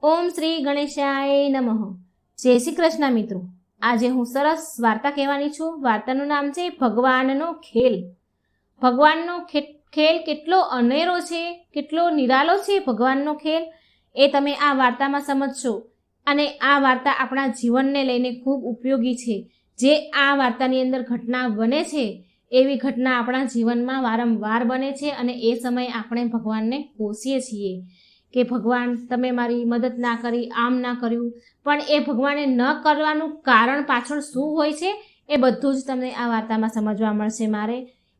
ઓમ શ્રી ગણેશાય નમઃ. જય શ્રી કૃષ્ણ મિત્રો. આજે હું સરસ વાર્તા કહેવાની છું. વાર્તાનું નામ છે ભગવાનનો ખેલ. ભગવાનનો ખેલ કેટલો અનેરો છે, કેટલો નિરાલો છે ભગવાનનો ખેલ, એ તમે આ વાર્તામાં સમજશો. અને આ વાર્તા આપણા જીવનને લઈને ખૂબ ઉપયોગી છે. જે આ વાર્તાની અંદર ઘટના બને છે એવી ઘટના આપણા જીવનમાં વારંવાર બને છે અને એ સમયે આપણે ભગવાનને કોસીએ છીએ કે ભગવાન તમે મારી મદદ ના કરી, આમ ના કર્યું. પણ એ ભગવાને ન કરવાનું કારણ પાછળ શું હોય છે એ બધું જ તમને આ વાર્તામાં સમજવા મળશે.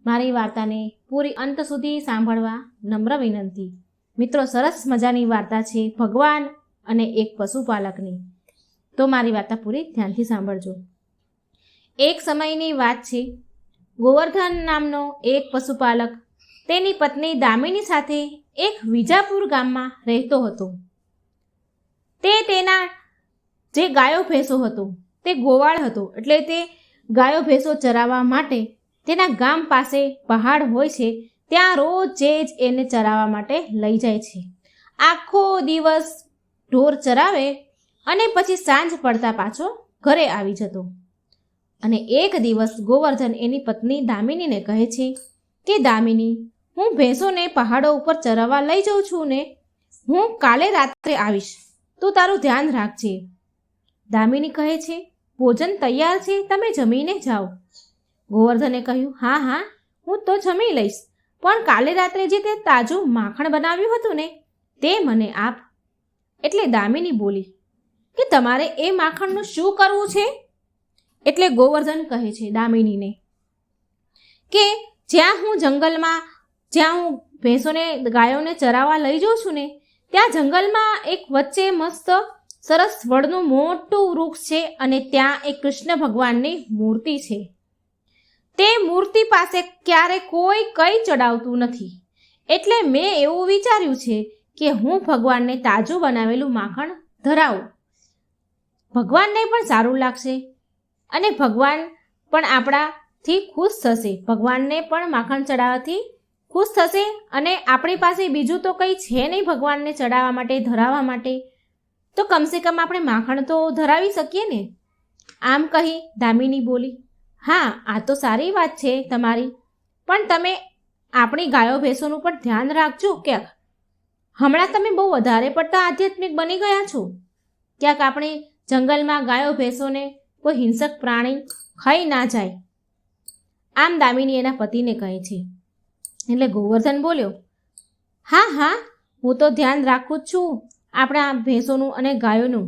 મારી વાર્તાને પૂરી અંત સુધી સાંભળવા નમ્ર વિનંતી. મિત્રો, સરસ મજાની વાર્તા છે ભગવાન અને એક પશુપાલકની. તો મારી વાર્તા પૂરી ધ્યાનથી સાંભળજો. એક સમયની વાત છે. ગોવર્ધન નામનો એક પશુપાલક તેની પત્ની દામિની સાથે એક વિજાપુર ગામમાં રહેતો હતો. તે તેના જે ગાયો ભેંસો હતો તે ગોવાળ હતો, એટલે તે ગાયો ભેંસો ચરાવવા માટે તેના ગામ પાસે પહાડ હોય છે ત્યાં રોજે જ એને ચરાવવા માટે લઈ જાય છે. આખો દિવસ ઢોર ચરાવે અને પછી સાંજ પડતા પાછો ઘરે આવી જતો. અને એક દિવસ ગોવર્ધન એની પત્ની દામિનીને કહે છે કે દામિની, હું ભેંસોને પહાડો ઉપર ચરાવવા લઈ જાઉં છું ને, હું કાલે રાત્રે આવીશ, તું તારું ધ્યાન રાખજે. દામિની કહે છે, ભોજન તૈયાર છે, તમે જમીને જાઓ. ગોવર્ધને કહ્યું, હા હા, હું તો જમી લઈશ, પણ કાલે રાત્રે જે તે તાજું માખણ બનાવ્યું હતું ને તે મને આપ. એટલે દામિની બોલી કે તમારે એ માખણનું શું કરવું છે? એટલે ગોવર્ધન કહે છે દામિનીને કે જ્યાં હું જંગલમાં, જ્યાં હું ભેંસોને ગાયોને ચરાવવા લઈ જાઉં છું ને ત્યાં જંગલમાં એક વચ્ચે મસ્ત સરસ વડનું મોટું વૃક્ષ છે અને ત્યાં એક કૃષ્ણ ભગવાનની મૂર્તિ છે. તે મૂર્તિ પાસે ક્યારે કોઈ કંઈ ચડાવતું નથી. એટલે મેં એવું વિચાર્યું છે કે હું ભગવાનને તાજું બનાવેલું માખણ ધરાવું. ભગવાનને પણ સારું લાગશે અને ભગવાન પણ આપણાથી ખુશ થશે. ભગવાનને પણ માખણ ચડાવવાથી ખુશ થશે અને આપણી પાસે બીજું તો કંઈ છે નહીં ભગવાનને ચડાવવા માટે, ધરાવવા માટે, તો કમસે કમ આપણે માખણ તો ધરાવી શકીએ ને. આમ કહી દામિની બોલી, હા, આ તો સારી વાત છે તમારી, પણ તમે આપણી ગાયો ભેંસોનું પણ ધ્યાન રાખજો. ક્યાંક હમણાં તમે બહુ વધારે પડતા આધ્યાત્મિક બની ગયા છો. ક્યાંક આપણે જંગલમાં ગાયો ભેંસોને કોઈ હિંસક પ્રાણી ખાઈ ના જાય. આમ દામિની એના પતિને કહે છે. એટલે ગોવર્ધન બોલ્યો, હા હા, હું તો ધ્યાન રાખું જ છું આપણા ભેંસોનું અને ગાયોનું.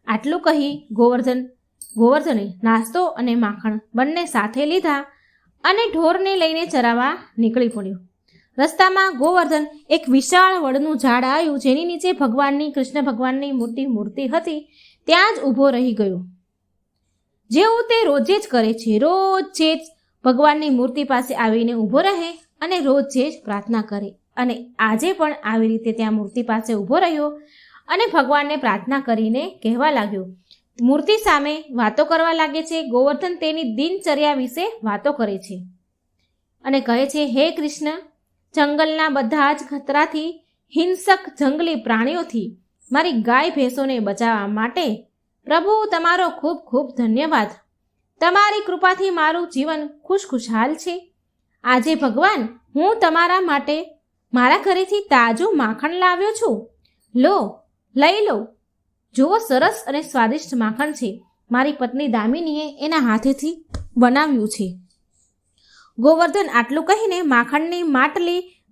આટલું કહી ગોવર્ધને નાસ્તો અને માખણ બંને સાથે લીધા અને ઢોરને લઈને ચરાવવા નીકળી પડ્યો. રસ્તામાં ગોવર્ધન એક વિશાળ વડનું ઝાડ આવ્યું જેની નીચે ભગવાનની, કૃષ્ણ ભગવાનની મોટી મૂર્તિ હતી. ત્યાં જ ઊભો રહી ગયો. જેવું તે રોજે જ કરે છે, રોજે જ ભગવાનની મૂર્તિ પાસે આવીને ઊભો રહે અને રોજે જ પ્રાર્થના કરે. અને આજે પણ આવી રીતે ત્યાં મૂર્તિ પાસે ઊભો રહ્યો અને ભગવાનને પ્રાર્થના કરીને કહેવા લાગ્યો. મૂર્તિ સામે વાતો કરવા લાગે છે. ગોવર્ધન તેની દિનચર્યા વિશે વાતો કરે છે અને કહે છે, હે કૃષ્ણ, જંગલના બધા જ ખતરાથી, હિંસક જંગલી પ્રાણીઓથી મારી ગાય ભેંસોને બચાવવા માટે પ્રભુ તમારો ખૂબ ખૂબ ધન્યવાદ. તમારી કૃપાથી મારું જીવન ખુશખુશાલ છે. આજે ભગવાન, હું તમારા માટે મારા ઘરેથી તાજું માખણ લાવ્યો છું. લો, લઈ લો. જુઓ, સરસ અને સ્વાદિષ્ટ માખણ છે. મારી પત્ની દામિનીએ એના હાથેથી બનાવ્યું છે. ગોવર્ધન આટલું કહીને માખણની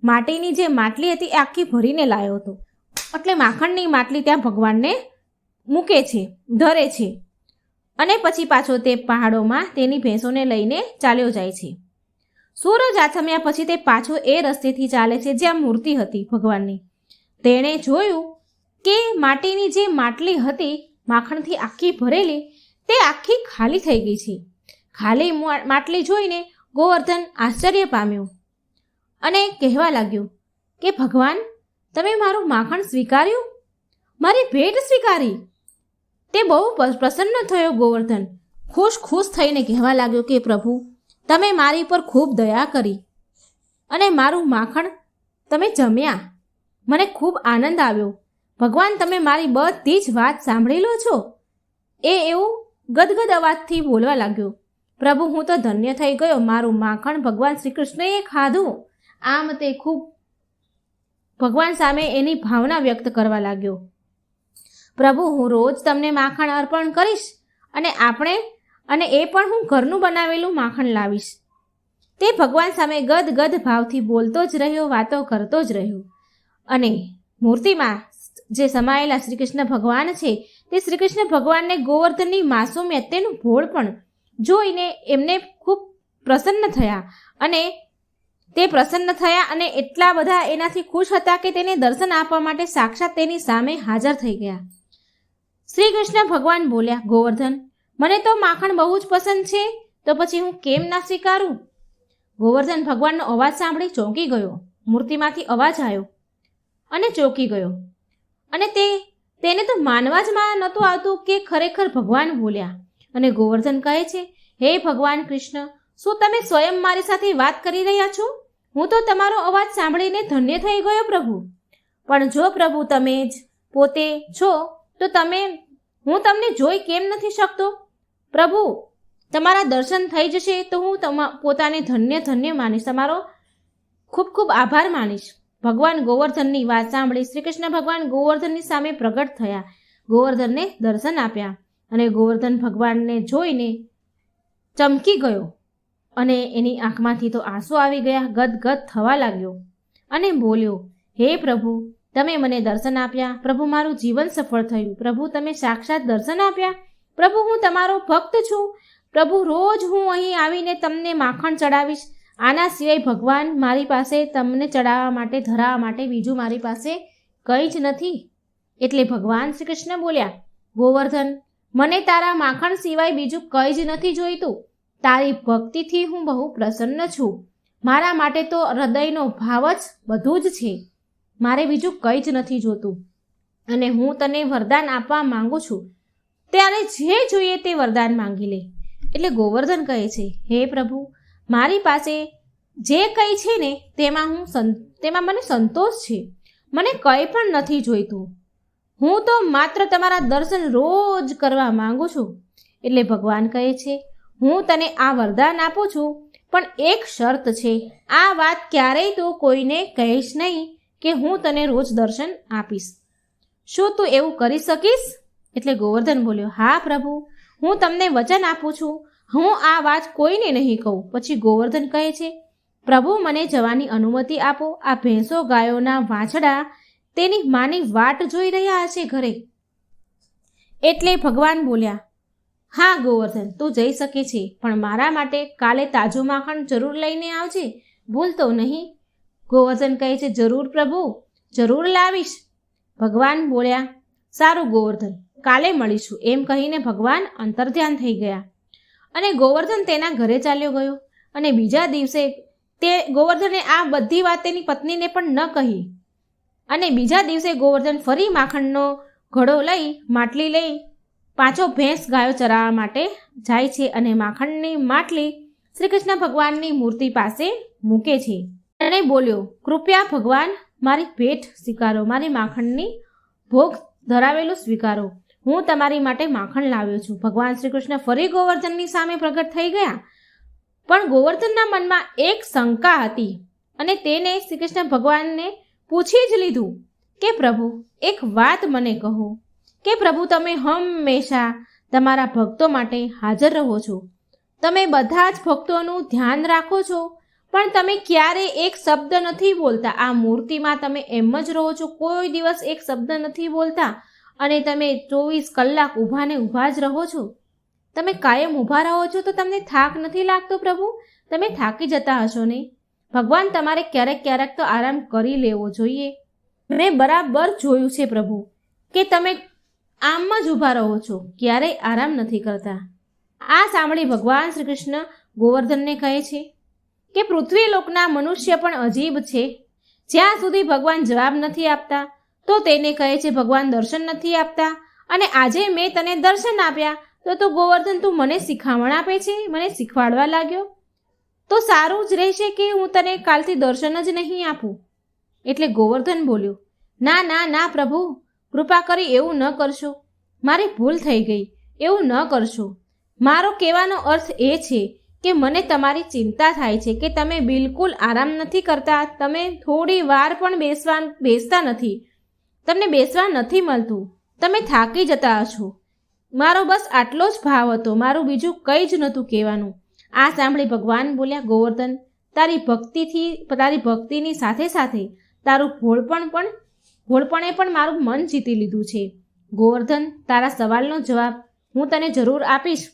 માટીની જે માટલી હતી એ આખી ભરીને લાવ્યો હતો. એટલે માખણની માટલી ત્યાં ભગવાનને મૂકે છે, ધરે છે અને પછી પાછો તે પહાડોમાં તેની ભેંસોને લઈને ચાલ્યો જાય છે. સૂરજ આથમ્યા પછી તે પાછો એ રસ્તેથી ચાલે છે જ્યાં મૂર્તિ હતી ભગવાનની. તેણે જોયું કે માટીની જે માટલી હતી માખણથી આખી ભરેલી, તે આખી ખાલી થઈ ગઈ છે. ખાલી માટલી જોઈને ગોવર્ધન આશ્ચર્ય પામ્યો અને કહેવા લાગ્યો કે ભગવાન, તમે મારું માખણ સ્વીકાર્યું, મારી ભેટ સ્વીકારી. તે બહુ પ્રસન્ન થયો ગોવર્ધન. ખુશ થઈને કહેવા લાગ્યો કે પ્રભુ, તમે મારી પર ખૂબ દયા કરી અને મારું માખણ તમે જમ્યા. મને ખૂબ આનંદ આવ્યો. ભગવાન તમે મારી બધી જ વાત સાંભળી લો છો? એ એવું ગદગદ અવાજથી બોલવા લાગ્યો. પ્રભુ હું તો ધન્ય થઈ ગયો, મારું માખણ ભગવાન શ્રી કૃષ્ણએ ખાધું. આમ તે ખૂબ ભગવાન સામે એની ભાવના વ્યક્ત કરવા લાગ્યો. પ્રભુ હું રોજ તમને માખણ અર્પણ કરીશ અને એ પણ હું ઘરનું બનાવેલું માખણ લાવીશ. તે ભગવાન સામે ગદગદ ભાવથી બોલતો જ રહ્યો, વાતો કરતો જ રહ્યો. અને મૂર્તિમાં જે સમાયેલા શ્રી કૃષ્ણ ભગવાન છે તે શ્રી કૃષ્ણ ભગવાનને ગોવર્ધનની માસુમિયત, તેનું ભોળપણ જોઈને એમને ખૂબ પ્રસન્ન થયા અને એટલા બધા એનાથી ખુશ હતા કે તેને દર્શન આપવા માટે સાક્ષાત તેની સામે હાજર થઈ ગયા. શ્રી કૃષ્ણ ભગવાન બોલ્યા, ગોવર્ધન મને તો માખણ બહુ જ પસંદ છે, તો પછી હું કેમ ના સ્વીકારું? ગોવર્ધન ભગવાનનો અવાજ સાંભળી ચોંકી ગયો. મૂર્તિમાંથી અવાજ આવ્યો અને ચોંકી ગયો અને તેને તો માનવા જ નહોતું આવતું કે ખરેખર ભગવાન બોલ્યા. અને ગોવર્ધન કહે છે, હે ભગવાન કૃષ્ણ, શું તમે સ્વયં મારી સાથે વાત કરી રહ્યા છો? હું તો તમારો અવાજ સાંભળીને ધન્ય થઈ ગયો પ્રભુ. પણ જો પ્રભુ તમે જ પોતે છો તો હું તમને જોઈ કેમ નથી શકતો? પ્રભુ તમારા દર્શન થઈ જશે તો હું પોતાને ધન્ય માનીશ, તમારો ખૂબ ખૂબ આભાર માનીશ. ભગવાન ગોવર્ધનની વાત સાંભળી શ્રી કૃષ્ણ ભગવાન ગોવર્ધનની સામે પ્રગટ થયા, ગોવર્ધનને દર્શન આપ્યા અને ગોવર્ધન ભગવાનને જોઈને ચમકી ગયો અને એની આંખમાંથી તો આંસુ આવી ગયા, ગદગદ થવા લાગ્યો અને બોલ્યો, હે પ્રભુ તમે મને દર્શન આપ્યા, પ્રભુ મારું જીવન સફળ થયું, પ્રભુ તમે સાક્ષાત દર્શન આપ્યા, પ્રભુ હું તમારો ભક્ત છું, પ્રભુ રોજ હું અહીં આવીને તમને માખણ ચડાવીશ. આના સિવાય ભગવાન મારી પાસે તમને ચડાવવા માટે, ધરાવવા માટે બીજું મારી પાસે કંઈ જ નથી. એટલે ભગવાન શ્રી કૃષ્ણ બોલ્યા, ગોવર્ધન મને તારા માખણ સિવાય બીજું કંઈ જ નથી જોઈતું. તારી ભક્તિથી હું બહુ પ્રસન્ન છું. મારા માટે તો હૃદયનો ભાવ જ બધું જ છે. મારે બીજું કંઈ જ નથી જોતું અને હું તને વરદાન આપવા માંગુ છું. ત્યારે જે જોઈએ તે વરદાન માંગી લે. એટલે ગોવર્ધન કહે છે, હે પ્રભુ મારી પાસે જે કંઈ છે ને તેમાં મને સંતોષ છે. મને કંઈ પણ નથી જોઈતું. હું તો માત્ર તમારા દર્શન રોજ કરવા માંગુ છું. એટલે ભગવાન કહે છે, હું તને આ વરદાન આપું છું, પણ એક શરત છે. આ વાત ક્યારેય તું કોઈને કહીશ નહીં કે હું તને રોજ દર્શન આપીશ. શું તું એવું કરી શકીશ? એટલે ગોવર્ધન બોલ્યો, હા પ્રભુ હું તમને વચન આપું છું, હું આ વાત કોઈને નહીં કહું. પછી ગોવર્ધન કહે છે, પ્રભુ મને જવાની અનુમતિ આપો. આ ભેંસો ગાયોના વાછડા તેની માની વાટ જોઈ રહ્યા હશે ઘરે. એટલે ભગવાન બોલ્યા, હા ગોવર્ધન તું જઈ શકે છે, પણ મારા માટે કાલે તાજું માખણ જરૂર લઈને આવજે, ભૂલતો નહીં. ગોવર્ધન કહે છે, જરૂર પ્રભુ, જરૂર લાવીશ. ભગવાન બોલ્યા, સારું ગોવર્ધન કાલે મળીશું. એમ કહીને ભગવાન અંતર્ધ્યાન થઈ ગયા અને ગોવર્ધન તેના ઘરે ચાલ્યો ગયો. અને બીજા દિવસે ગોવર્ધને આ બધી વાત તેની પત્નીને પણ ન કહી. અને બીજા દિવસે ગોવર્ધન ફરી માખણનો ઘડો લઈ, માટલી લઈ પાંચો ભેંસ ગાયો ચરાવવા માટે જાય છે અને માખણની માટલી શ્રી કૃષ્ણ ભગવાનની મૂર્તિ પાસે મૂકે છે અને બોલ્યો, કૃપયા ભગવાન મારી ભેટ સ્વીકારો, મારી માખણની ભોગ ધરાવેલું સ્વીકારો. હું તમારી માટે માખણ લાવ્યો છું. ભગવાન શ્રી કૃષ્ણ ફરી ગોવર્ધનની સામે પ્રગટ થઈ ગયા. પણ ગોવર્ધનના મનમાં એક શંકા હતી અને તેને શ્રી કૃષ્ણ ભગવાનને પૂછી જ લીધું કે પ્રભુ એક વાત મને કહો કે પ્રભુ તમે હંમેશા તમારા ભક્તો માટે હાજર રહો છો, તમે બધા જ ભક્તોનું ધ્યાન રાખો છો, પણ તમે ક્યારે એક શબ્દ નથી બોલતા. આ મૂર્તિમાં તમે એમ જ રહો છો, કોઈ દિવસ એક શબ્દ નથી બોલતા અને તમે 24 કલાક ઊભા જ રહો છો. તમે કાયમ ઊભા રહો છો તો તમને થાક નથી લાગતો પ્રભુ? તમે થાકી જતા હશો ને? ભગવાન તમારે ક્યારેક તો આરામ કરી લેવો જોઈએ. મેં બરાબર જોયું છે પ્રભુ કે તમે આમ જ ઊભા રહો છો, ક્યારેય આરામ નથી કરતા. આ સાંભળી ભગવાન શ્રી કૃષ્ણ ગોવર્ધનને કહે છે કે પૃથ્વી લોકના મનુષ્ય પણ અજીબ છે. જ્યાં સુધી ભગવાન જવાબ નથી આપતા તો તેને કહે છે ભગવાન દર્શન નથી આપતા. અને આજે મેં તને દર્શન આપ્યા તો ગોવર્ધન તું મને શિખામણ આપે છે, મને શીખવાડવા લાગ્યો. તો સારું જ રહેશે કે હું તને કાલથી દર્શન જ નહીં આપું. એટલે ગોવર્ધન બોલ્યો, ના ના ના પ્રભુ, કૃપા કરી એવું ન કરશો. મારી ભૂલ થઈ ગઈ, એવું ન કરશો. મારો કહેવાનો અર્થ એ છે કે મને તમારી ચિંતા થાય છે કે તમે બિલકુલ આરામ નથી કરતા, તમે થોડી વાર પણ બેસતા નથી, તમને બેસવા નથી મળતું, તમે થાકી જતા હશો. મારો બસ આટલો જ ભાવ હતો, મારું બીજું કંઈ જ નહોતું કહેવાનું. આ સાંભળી ભગવાન બોલ્યા, ગોવર્ધન, તારી ભક્તિની સાથે સાથે તારું ભોળપણે પણ મારું મન જીતી લીધું છે. ગોવર્ધન, તારા સવાલનો જવાબ હું તને જરૂર આપીશ,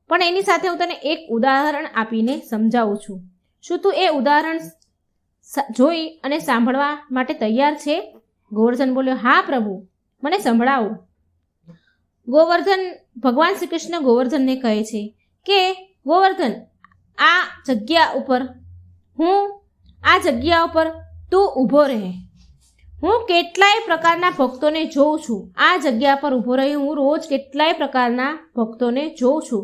પણ એની સાથે હું તને એક ઉદાહરણ આપીને સમજાવું છું. શું તું એ ઉદાહરણ જોઈ અને સાંભળવા માટે તૈયાર છે? ગોવર્ધન બોલ્યો, હા પ્રભુ, મને સંભળાવો. ભગવાન શ્રી કૃષ્ણ ગોવર્ધનને કહે છે કે ગોવર્ધન, આ જગ્યા ઉપર તું ઊભો રહે. હું કેટલાય પ્રકારના ભક્તોને જોઉં છું. આ જગ્યા પર ઊભો રહી હું રોજ કેટલાય પ્રકારના ભક્તોને જોઉં છું.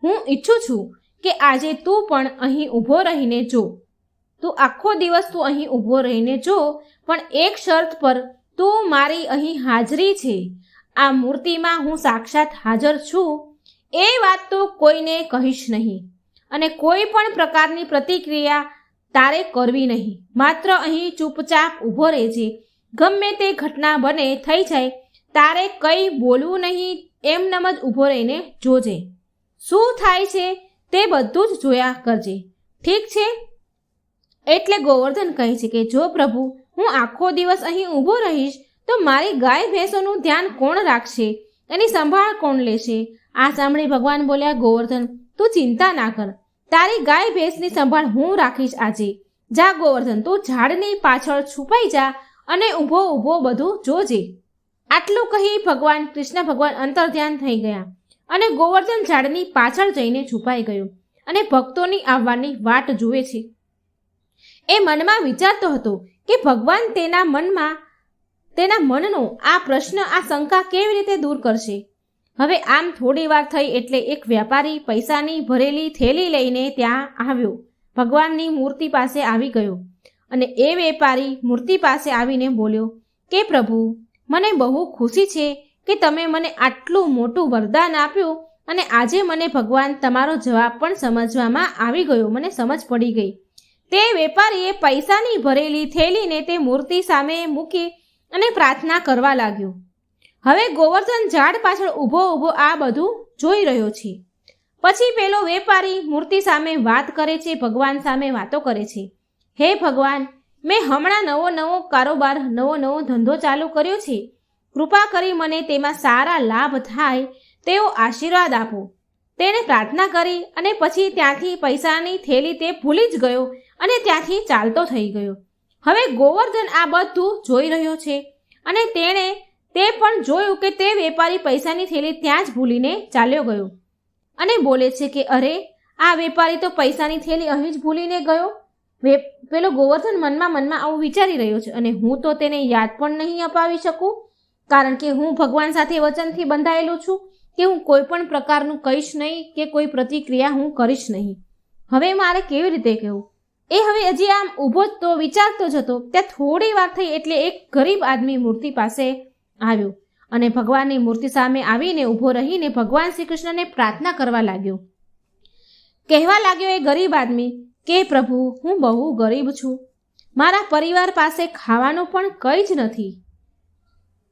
હું ઈચ્છું છું કે આજે તું પણ અહીં ઊભો રહીને જો. તું આખો દિવસ તું અહીં ઊભો રહીને જો, પણ એક શરત પર, તું મારી અહીં હાજરી છે, આ મૂર્તિમાં હું સાક્ષાત હાજર છું, એ વાત તો કોઈને કહીશ નહીં, અને કોઈ પણ પ્રકારની પ્રતિક્રિયા તારે કરવી નહીં. માત્ર અહીં ચૂપચાપ ઊભો રહેજે. ગમે તે ઘટના બને થઈ જાય, તારે કંઈ બોલવું નહીં, એમનેમ જ ઊભો રહીને જોજે. શું થાય છે તે બધું જ જોયા કરજે, ઠીક છે? એટલે ગોવર્ધન કહે છે કે જો પ્રભુ, હું આખો દિવસ અહીં ઊભો રહીશ તો મારી ગાય ભેંસોનું ધ્યાન કોણ રાખશે, એની સંભાળ કોણ લેશે? આ સાંભળી ભગવાન બોલ્યા, ગોવર્ધન, તું ચિંતા ના કર, તારી ગાય ભેંસની સંભાળ હું રાખીશ આજે. જા ગોવર્ધન, તું ઝાડની પાછળ છુપાઈ જા અને ઊભો ઊભો બધું જોજે. આટલું કહી કૃષ્ણ ભગવાન અંતર્ધ્યાન થઈ ગયા અને ગોવર્ધન ઝાડની પાછળ જઈને છુપાઈ ગયો અને ભક્તોની આવવાની વાટ જુએ છે. એ મનમાં વિચારતો હતો કે ભગવાન તેના મનનો આ પ્રશ્ન, આ શંકા કેવી રીતે દૂર કરશે. હવે આમ થોડી વાર થઈ એટલે એક વ્યાપારી પૈસાની ભરેલી થેલી લઈને ત્યાં આવ્યો, ભગવાનની મૂર્તિ પાસે આવી ગયો અને એ વેપારી મૂર્તિ પાસે આવીને બોલ્યો કે પ્રભુ, મને બહુ ખુશી છે કે તમે મને આટલું મોટું વરદાન આપ્યું અને આજે મને ભગવાન તમારો જવાબ પણ સમજવામાં આવી ગયો, મને સમજ પડી ગઈ. તે વેપારીએ પૈસાની ભરેલી થેલીને તે મૂર્તિ સામે મૂકી અને પ્રાર્થના કરવા લાગ્યો. હવે ગોવર્ધન ઝાડ પાછળ ઊભો આ બધું જોઈ રહ્યો છે. પછી પેલો વેપારી મૂર્તિ સામે વાત કરે છે, ભગવાન સામે વાતો કરે છે. હે ભગવાન, મેં હમણાં નવો કારોબાર, નવો ધંધો ચાલુ કર્યો છે. કૃપા કરી મને તેમાં સારા લાભ થાય તેવો આશીર્વાદ આપો. તેણે પ્રાર્થના કરી અને પછી ત્યાંથી પૈસાની થેલી તે ભૂલી જ ગયો અને ત્યાંથી ચાલતો થઈ ગયો. હવે ગોવર્ધન આ બધું જોઈ રહ્યો છે અને તેણે તે પણ જોયું કે તે વેપારી પૈસાની થેલી ત્યાં જ ભૂલીને ચાલ્યો ગયો અને બોલે છે કે અરે, આ વેપારી તો પૈસાની થેલી અહીં જ ભૂલીને ગયો. પેલો ગોવર્ધન મનમાં આવું વિચારી રહ્યો છે અને હું તો તેને યાદ પણ નહીં અપાવી શકું, કારણ કે હું ભગવાન સાથે વચનથી બંધાયેલું છું કે હું કોઈ પણ પ્રકારનું કહીશ નહીં કે કોઈ પ્રતિક્રિયા હું કરીશ નહીં. હવે મારે કેવી રીતે કહેવું? એ હવે હજી આમ ઊભો જ તો વિચારતો જ હતો. ત્યાં થોડી વાર થઈ એટલે એક ગરીબ આદમી મૂર્તિ પાસે આવ્યો અને ભગવાનની મૂર્તિ સામે આવીને ઊભો રહીને ભગવાન શ્રી કૃષ્ણને પ્રાર્થના કરવા લાગ્યો. કહેવા લાગ્યો એ ગરીબ આદમી કે પ્રભુ, હું બહુ ગરીબ છું, મારા પરિવાર પાસે ખાવાનું પણ કંઈ જ નથી,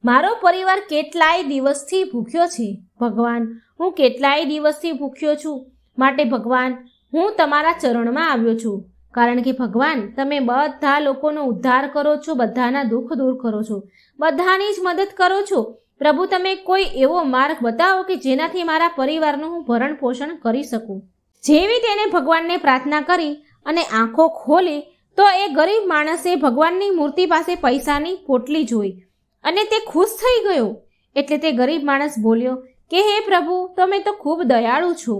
મારો પરિવાર કેટલાય દિવસથી ભૂખ્યો છે. ભગવાન, હું કેટલાય દિવસથી ભૂખ્યો છું, માટે ભગવાન, હું તમારા ચરણમાં આવ્યો છું, કારણ કે ભગવાન, તમે બધા લોકોનો ઉદ્ધાર કરો છો, બધાના દુઃખ દૂર કરો છો, બધાની જ મદદ કરો છો. પ્રભુ, તમે કોઈ એવો માર્ગ બતાવો કે જેનાથી મારા પરિવારનું હું ભરણ પોષણ કરી શકું. જેવી તેને ભગવાનને પ્રાર્થના કરી અને આંખો ખોલી તો એ ગરીબ માણસે ભગવાનની મૂર્તિ પાસે પૈસાની પોટલી જોઈ અને તે ખુશ થઈ ગયો. એટલે તે ગરીબ માણસ બોલ્યો કે હે પ્રભુ, તમે તો ખૂબ દયાળુ છો,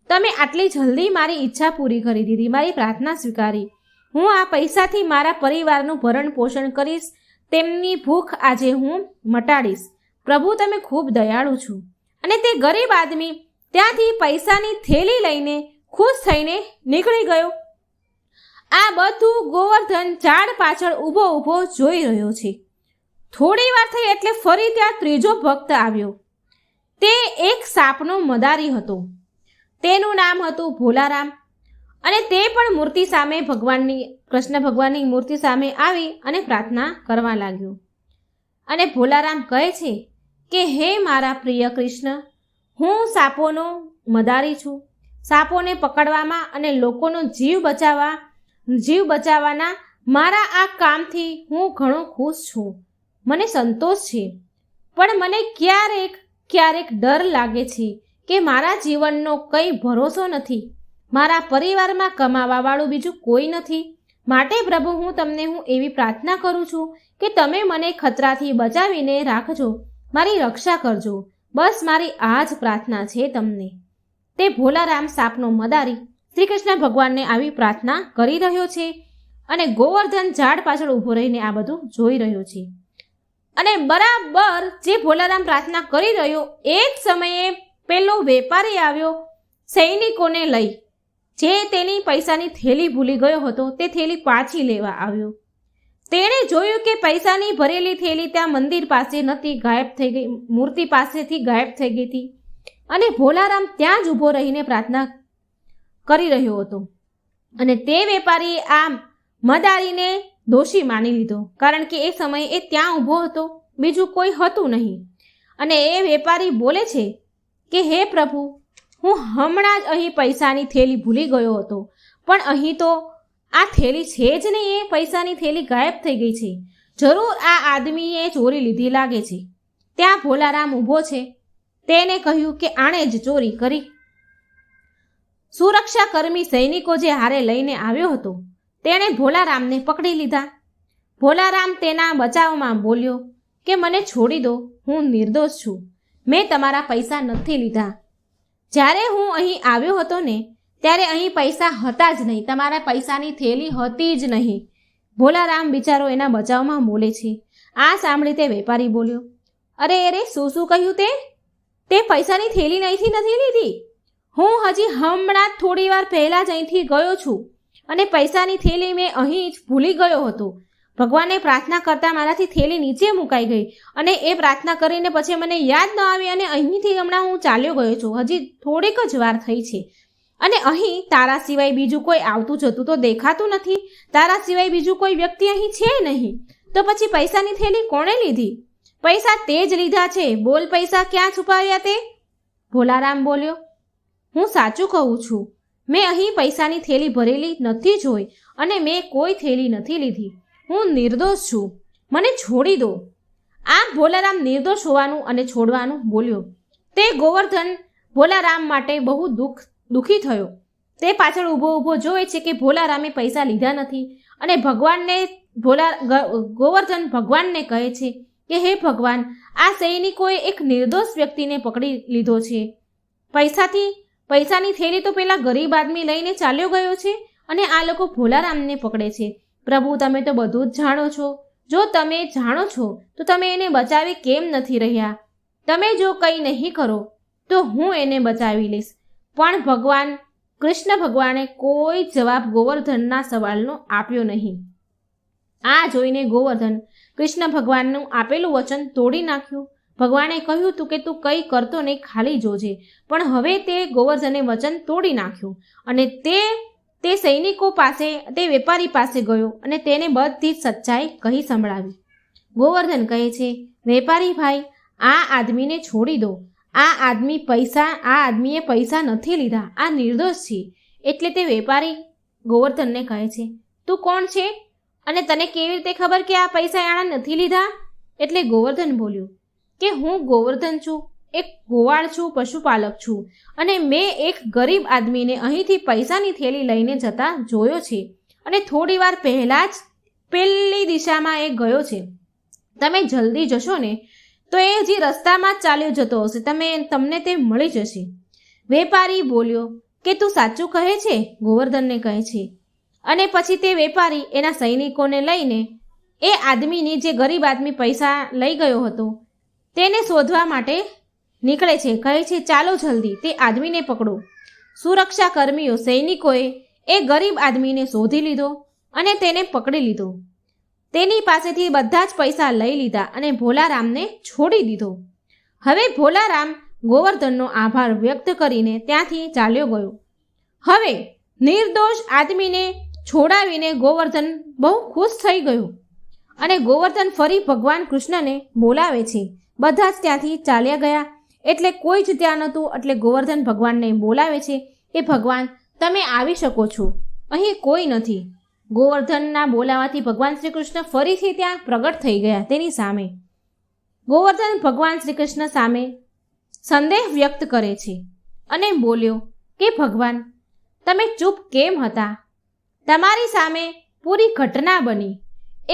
તમે આટલી જલ્દી મારી ઈચ્છા પૂરી કરી દીધી, મારી પ્રાર્થના સ્વીકારી. હું આ પૈસાથી મારા પરિવારનું ભરણ પોષણ કરીશ, તેમની ભૂખ આજે હું મટાડીશ. પ્રભુ, તમે ખૂબ દયાળુ છો. અને તે ગરીબ આદમી ત્યાંથી પૈસાની થેલી લઈને ખુશ થઈને નીકળી ગયો. આ બધું ગોવર્ધન ઝાડ પાછળ ઊભો જોઈ રહ્યો છે. થોડી વાર થઈ એટલે ફરી ત્યાં ત્રીજો ભક્ત આવ્યો. તે એક સાપનો મદારી હતો. તેનું નામ હતું ભોલારામ અને તે પણ મૂર્તિ સામે કૃષ્ણ ભગવાનની મૂર્તિ સામે આવી અને પ્રાર્થના કરવા લાગ્યો. અને ભોલારામ કહે છે કે હે મારા પ્રિય કૃષ્ણ, હું સાપોનો મદારી છું. સાપોને પકડવામાં અને લોકોનો જીવ બચાવવાના મારા આ કામથી હું ઘણો ખુશ છું. મને સંતોષ છે, પણ મને ક્યારેક ડર લાગે છે કે મારા જીવનનો કંઈ ભરોસો નથી. મારા પરિવારમાં કમાવાવાળું બીજું કોઈ નથી. માટે પ્રભુ, હું એવી પ્રાર્થના કરું છું કે તમે મને ખતરાથી બચાવીને રાખજો, મારી રક્ષા કરજો. બસ મારી આ જ પ્રાર્થના છે તમને. તે ભોલારામ સાપનો મદારી શ્રી કૃષ્ણ ભગવાનને આવી પ્રાર્થના કરી રહ્યો છે અને ગોવર્ધન ઝાડ પાછળ ઊભો રહીને આ બધું જોઈ રહ્યો છે. અને બરાબર જે ભોલારામ પ્રાર્થના કરી રહ્યો એ જ સમયે પેલો વેપારી આવ્યો સૈનિકોને લઈ. જે તેની પૈસાની થેલી ભૂલી ગયો હતો તે થેલી પાછી લેવા આવ્યો. તેણે જોયું કે પૈસાની ભરેલી થેલી ત્યાં મંદિર પાસે નથી, ગાયબ થઈ ગઈ, મૂર્તિ પાસેથી ગાયબ થઈ ગઈ હતી. અને ભોલારામ ત્યાં જ ઊભો રહીને પ્રાર્થના કરી રહ્યો હતો. અને તે વેપારીએ આ મદારીને દોષી માની લીધો, કારણ કે એ સમયે એ ત્યાં ઊભો હતો, બીજું કોઈ હતું નહીં. અને એ વેપારી બોલે છે કે હે પ્રભુ, હું હમણાં જ અહીં પૈસાની થેલી ભૂલી ગયો હતો, પણ અહીં તો આ થેલી છે જ નહીં. એ પૈસાની થેલી ગાયબ થઈ ગઈ છે. જરૂર આ આદમીએ ચોરી લીધી લાગે છે. ત્યાં ભોલારામ ઊભો છે. તેને કહ્યું કે આણે જ ચોરી કરી. સુરક્ષા કર્મી સૈનિકો જે હારે લઈને આવ્યો હતો તેણે ભોલારામને પકડી લીધા. ભોલારામ તેના બચાવમાં બોલ્યો કે મને છોડી દો, હું નિર્દોષ છું. મેં તમારા પૈસા નથી લીધા. જ્યારે હું અહીં આવ્યો હતો ને ત્યારે અહીં પૈસા હતા જ નહીં, તમારા પૈસાની થેલી હતી જ નહીં. ભોલારામ બિચારો એના બચાવમાં બોલે છે. આ સાંભળી તે વેપારી બોલ્યો, અરે શું કહ્યું તે પૈસાની થેલી અહીંથી નથી લીધી. હું હજી હમણાં થોડી વાર પહેલાં જ અહીંથી ગયો છું અને પૈસાની થેલી મેં અહીં જ ભૂલી ગયો હતો. ભગવાને પ્રાર્થના કરતાં મારાથી થેલી નીચે મુકાઈ ગઈ અને એ પ્રાર્થના કરીને પછી મને યાદ ન આવી અને અહીંથી હમણાં હું ચાલ્યો ગયો છું. હજી થોડીક જ વાર થઈ છે અને અહીં તારા સિવાય બીજું કોઈ આવતું જતું તો દેખાતું નથી. તારા સિવાય બીજું કોઈ વ્યક્તિ અહીં છે નહીં. તો પછી પૈસાની થેલી કોણે લીધી? પૈસા તે જ લીધા છે. બોલ, પૈસા ક્યાં છુપાવ્યા તે? ભોલારામ બોલ્યો, હું સાચું કહું છું. મેં અહીં પૈસાની થેલી ભરેલી નથી જોઈ અને મેં કોઈ થેલી નથી લીધી. હું નિર્દોષ છું. મને છોડી દો. આમ ભોલારામ નિર્દોષ હોવાનું અને છોડવાનું બોલ્યો. તે ગોવર્ધન ભોલારામ માટે બહુ દુઃખી થયો. તે પાછળ ઊભો જોવે છે કે ભોલારામે પૈસા લીધા નથી અને ગોવર્ધન ભગવાનને કહે છે કે હે ભગવાન, આ સૈનિકોએ એક નિર્દોષ વ્યક્તિને પકડી લીધો છે. પૈસાની થેલી તો પેલા ગરીબ આદમી લઈને ચાલ્યો ગયો છે અને આ લોકો ભોલારામને પકડે છે. પ્રભુ, તમે તો બધું જ જાણો છો. જો તમે જાણો છો તો તમે એને બચાવી કેમ નથી રહ્યા? તમે જો કંઈ નહીં કરો તો હું એને બચાવી લઈશ. પણ કૃષ્ણ ભગવાને કોઈ જવાબ ગોવર્ધનના સવાલનો આપ્યો નહીં. આ જોઈને ગોવર્ધન કૃષ્ણ ભગવાનનું આપેલું વચન તોડી નાખ્યું. ભગવાને કહ્યું હતું કે તું કંઈ કરતો નહીં, ખાલી જોજે. પણ હવે તે ગોવર્ધને વચન તોડી નાખ્યું અને તે સૈનિકો પાસે, તે વેપારી પાસે ગયો અને તેને બધી જ સચ્ચાઈ કહી સંભળાવી. ગોવર્ધન કહે છે, વેપારી ભાઈ, આ આદમીને છોડી દો. આ આદમીએ પૈસા નથી લીધા. આ નિર્દોષ છે. એટલે તે વેપારી ગોવર્ધનને કહે છે, તું કોણ છે અને તને કેવી રીતે ખબર કે આ પૈસા એણે નથી લીધા? એટલે ગોવર્ધન બોલ્યો કે હું ગોવર્ધન છું, એક ગોવાળ છું, પશુપાલક છું અને મેં એક ગરીબ આદમીને અહીંથી પૈસાની થેલી લઈને જતા જોયો છે અને થોડી વાર પહેલાં જ પેલી દિશામાં એ ગયો છે. તમે જલ્દી જશો ને તો એ હજી રસ્તામાં જ ચાલ્યો જતો હશે. તમને તે મળી જશે. વેપારી બોલ્યો કે તું સાચું કહે છે? ગોવર્ધનને કહે છે. અને પછી તે વેપારી એના સૈનિકોને લઈને એ આદમીની, જે ગરીબ આદમી પૈસા લઈ ગયો હતો, તેને શોધવા માટે નીકળે છે. કહે છે, ચાલો જલ્દી તે આદમીને પકડો. સુરક્ષા કર્મીઓ, સૈનિકોએ એ ગરીબ આદમીને શોધી લીધો અને તેને પકડી લીધો. તેની પાસેથી બધા જ પૈસા લઈ લીધા અને ભોલારામને છોડી દીધો. હવે ભોલારામ ગોવર્ધનનો આભાર વ્યક્ત કરીને ત્યાંથી ચાલ્યો ગયો. હવે નિર્દોષ આદમીને છોડાવીને ગોવર્ધન બહુ ખુશ થઈ ગયો અને ગોવર્ધન ફરી ભગવાન કૃષ્ણને બોલાવે છે. બધા જ ત્યાંથી ચાલ્યા ગયા એટલે કોઈ જ ત્યાં નહોતું. એટલે ગોવર્ધન ભગવાનને બોલાવે છે કે ભગવાન તમે આવી શકો છો, અહીં કોઈ નથી. ગોવર્ધનના બોલાવાથી ભગવાન શ્રી કૃષ્ણ ફરીથી ત્યાં પ્રગટ થઈ ગયા તેની સામે. ગોવર્ધન ભગવાન શ્રી કૃષ્ણ સામે સંદેહ વ્યક્ત કરે છે અને બોલ્યો કે ભગવાન તમે ચૂપ કેમ હતા? તમારી સામે પૂરી ઘટના બની.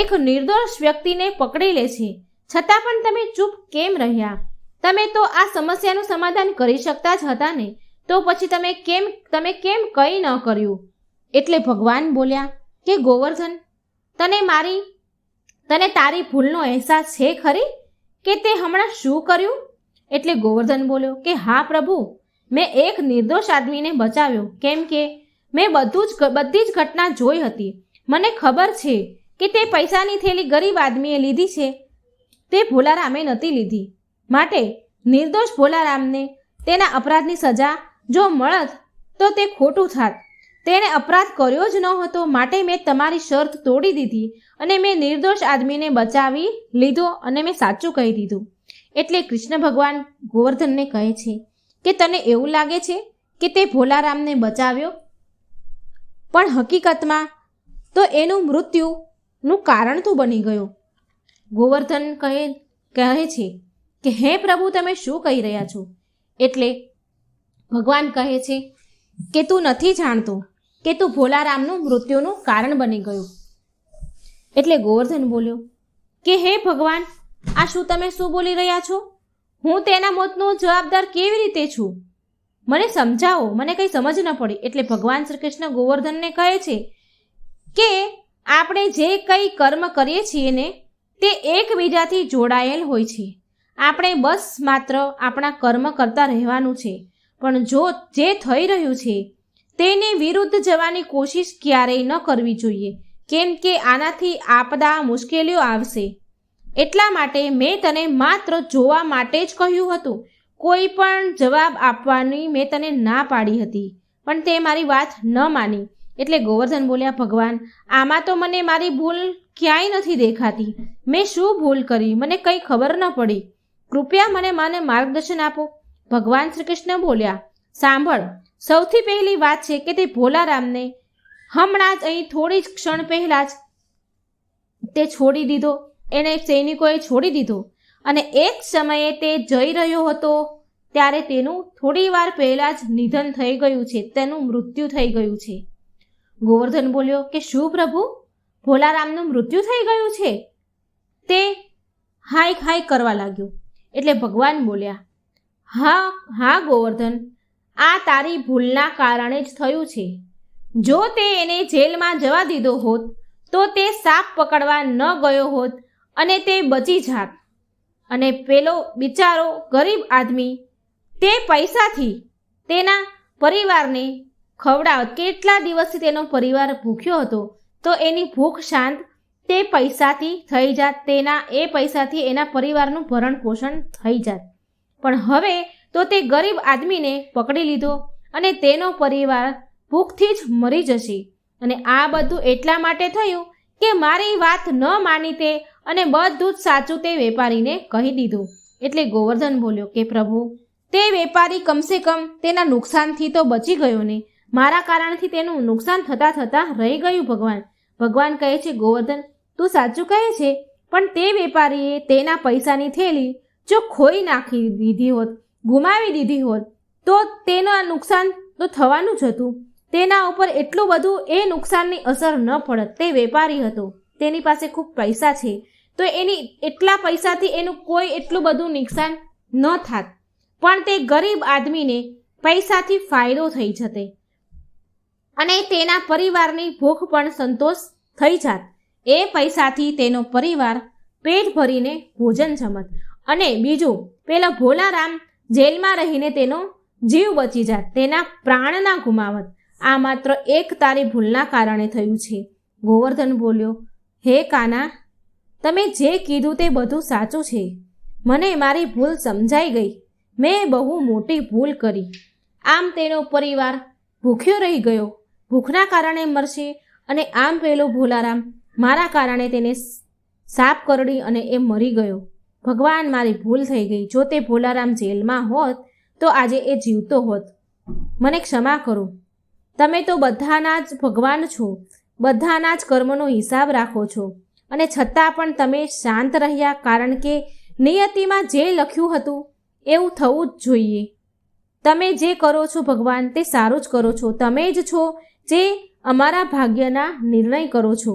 એક નિર્દોષ વ્યક્તિને પકડી લે છે છતાં પણ તમે ચૂપ કેમ રહ્યા? તમે તો આ સમસ્યાનું સમાધાન કરી શકતા જ હતા ને, તો પછી તમે કેમ કંઈ ન કર્યું? એટલે ભગવાન બોલ્યા કે ગોવર્ધન તને તારી ભૂલનો અહેસાસ છે ખરી કે તે હમણાં શું કર્યું? એટલે ગોવર્ધન બોલ્યો કે હા પ્રભુ, મેં એક નિર્દોષ આદમીને બચાવ્યો, કેમ કે મેં બધી જ ઘટના જોઈ હતી. મને ખબર છે કે તે પૈસાની થેલી ગરીબ આદમીએ લીધી છે, તે ભોલારામે નહોતી લીધી. માટે નિર્દોષ ભોલારામને તેના અપરાધની સજા જો મળત તો તે ખોટું થાત. તેણે અપરાધ કર્યો જ ન હતો, માટે મેં તમારી શરત તોડી દીધી અને મેં નિર્દોષ આદમીને બચાવી લીધો અને મેં સાચું કહી દીધું. એટલે કૃષ્ણ ભગવાન ગોવર્ધનને કહે છે કે તને એવું લાગે છે કે તે ભોલારામને બચાવ્યો, પણ હકીકતમાં તો એનું મૃત્યુનું કારણ તું બની ગયો. ગોવર્ધન કહે છે કે હે પ્રભુ તમે શું કહી રહ્યા છો? એટલે ભગવાન કહે છે કે તું નથી જાણતો કે તું ભોલારામનું મૃત્યુનું કારણ બની ગયું. એટલે ગોવર્ધન બોલ્યો કે હે ભગવાન આ તમે શું બોલી રહ્યા છો? હું તેના મોતનો જવાબદાર કેવી રીતે છું? મને સમજાવો, મને કંઈ સમજ ન પડી. એટલે ભગવાન શ્રી કૃષ્ણ ગોવર્ધનને કહે છે કે આપણે જે કંઈ કર્મ કરીએ છીએ ને તે એકબીજાથી જોડાયેલ હોય છે. આપણે બસ માત્ર આપણા કર્મ કરતા રહેવાનું છે, પણ જો જે થઈ રહ્યું છે તેની વિરુદ્ધ જવાની કોશિશ ક્યારેય ન કરવી જોઈએ, કેમ કે આનાથી આપદા મુશ્કેલીઓ આવશે. એટલા માટે મેં તને માત્ર જોવા માટે જ કહ્યું હતું. કોઈ પણ જવાબ આપવાની મેં તને ના પાડી હતી, પણ તે મારી વાત ન માની. એટલે ગોવર્ધન બોલ્યા ભગવાન આમાં તો મને મારી ભૂલ ક્યાંય નથી દેખાતી. મેં શું ભૂલ કરી? મને કંઈ ખબર ન પડી. કૃપયા મને માર્ગદર્શન આપો. ભગવાન શ્રી કૃષ્ણ બોલ્યા સાંભળ, સૌથી પહેલી વાત છે કે તે ભોલારામને હમણાં જ અહીં થોડી જ ક્ષણ પહેલાં જ તે છોડી દીધો. એને સૈનિકોએ છોડી દીધો અને એક સમયે તે જઈ રહ્યો હતો ત્યારે તેનું થોડી વાર પહેલાં જ નિધન થઈ ગયું છે, તેનું મૃત્યુ થઈ ગયું છે. ગોવર્ધન બોલ્યો કે શું પ્રભુ, ભોલારામનું મૃત્યુ થઈ ગયું છે? તે હાય કરવા લાગ્યો. એટલે ભગવાન બોલ્યા હા ગોવર્ધન, આ તારી ભૂલના કારણે જ થયું છે. જો તે એને જેલમાં જવા દીધો હોત તો તે સાપ પકડવા ન ગયો હોત અને તે બચી જાત, અને પેલો બિચારો ગરીબ આદમી તે પૈસાથી તેના પરિવારને ખવડાવત. કેટલા દિવસથી તેનો પરિવાર ભૂખ્યો હતો, તો એની ભૂખ શાંત તે પૈસાથી થઈ જાત. એ પૈસાથી એના પરિવારનું ભરણ પોષણ થઈ જાત. પણ હવે તો તે ગરીબ આદમીને પકડી લીધો અને તેનો પરિવાર ભૂખથી જ મરી જશે. અને આ બધું એટલા માટે થયું કે મારી વાત ન માની તે અને બધું જ સાચું તે વેપારીને કહી દીધું. એટલે ગોવર્ધન બોલ્યો કે પ્રભુ, તે વેપારી કમસે કમ તેના નુકસાનથી તો બચી ગયો ને, મારા કારણથી તેનું નુકસાન થતાં રહી ગયું. ભગવાન કહે છે ગોવર્ધન તું સાચું કહે છે, પણ તે વેપારીએ તેના પૈસાની થેલી જો ખોઈ નાખી દીધી હોત, ગુમાવી દીધી હોત, તો તેનું નુકસાન તો થવાનું જ હતું. તેના ઉપર એટલું બધું એ નુકસાનની અસર ન પડત. તે વેપારી હતો, તેની પાસે ખૂબ પૈસા છે, તો એની એટલા પૈસાથી એનું કોઈ એટલું બધું નુકસાન ન થાત. પણ તે ગરીબ આદમીને પૈસાથી ફાયદો થઈ જતે અને તેના પરિવારની ભૂખ પણ સંતોષ થઈ જાત. એ પૈસાથી તેનો પરિવાર પેટ ભરીને ભોજન જમત. અને બીજું, પેલો ભોલારામ જેલમાં રહીને તેનો જીવ બચી જાત, તેના પ્રાણ ના ગુમાવત. આ માત્ર એક તારી ભૂલના કારણે થયું છે. ગોવર્ધન બોલ્યો હે કાના, તમે જે કીધું તે બધું સાચું છે. મને મારી ભૂલ સમજાઈ ગઈ. મેં બહુ મોટી ભૂલ કરી. આમ તેનો પરિવાર ભૂખ્યો રહી ગયો, ભૂખના કારણે મરશે. અને આમ પેલો ભોલારામ મારા કારણે તેને સાપ કરડી અને એ મરી ગયો. ભગવાન, મારી ભૂલ થઈ ગઈ. જો તે ભોલારામ જેલમાં હોત તો આજે એ જીવતો હોત. મને ક્ષમા કરો. તમે તો બધાના જ ભગવાન છો, બધાના જ કર્મનો હિસાબ રાખો છો, અને છતાં પણ તમે શાંત રહ્યા, કારણ કે નિયતિમાં જે લખ્યું હતું એવું થવું જ જોઈએ. તમે જે કરો છો ભગવાન, તે સારું જ કરો છો. તમે જ છો જે અમારા ભાગ્યના નિર્ણય કરો છો.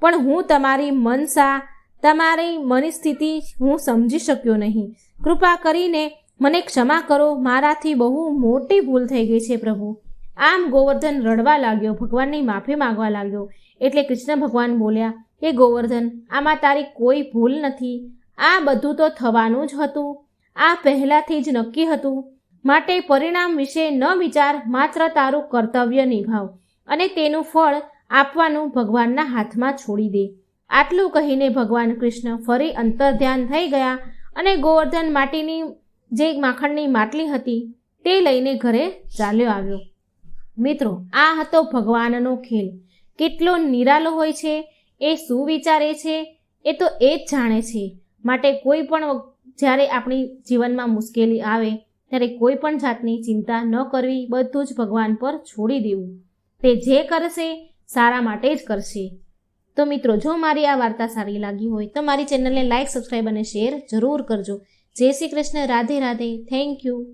પણ હું તમારી મનસા, તમારી મનસ્થિતિ હું સમજી શક્યો નહીં. કૃપા કરીને મને ક્ષમા કરો. મારાથી બહુ મોટી ભૂલ થઈ ગઈ છે પ્રભુ. આમ ગોવર્ધન રડવા લાગ્યો, ભગવાનની માફી માંગવા લાગ્યો. એટલે કૃષ્ણ ભગવાન બોલ્યા કે ગોવર્ધન, આમાં તારી કોઈ ભૂલ નથી. આ બધું તો થવાનું જ હતું. આ પહેલાંથી જ નક્કી હતું. માટે પરિણામ વિશે ન વિચાર, માત્ર તારું કર્તવ્ય નિભાવ અને તેનું ફળ આપવાનું ભગવાનના હાથમાં છોડી દે. આટલું કહીને ભગવાન કૃષ્ણ ફરી અંતર્ધ્યાન થઈ ગયા અને ગોવર્ધન માટીની જે માખણની માટલી હતી તે લઈને ઘરે ચાલ્યો આવ્યો. મિત્રો, આ હતો ભગવાનનો ખેલ. કેટલો નિરાલો હોય છે, એ શું વિચારે છે એ તો એ જ જાણે છે. માટે કોઈ પણ જ્યારે આપણી જીવનમાં મુશ્કેલી આવે ત્યારે કોઈ પણ જાતની ચિંતા ન કરવી, બધું જ ભગવાન પર છોડી દેવું. તે જે કરશે સારા માટે જ કરશે. તો મિત્રો, જો મારી આ વાર્તા સારી લાગી હોય તો મારી ચેનલને લાઇક, સબસ્ક્રાઈબ અને શેર જરૂર કરજો. જય શ્રી કૃષ્ણ. રાધે રાધે. Thank you.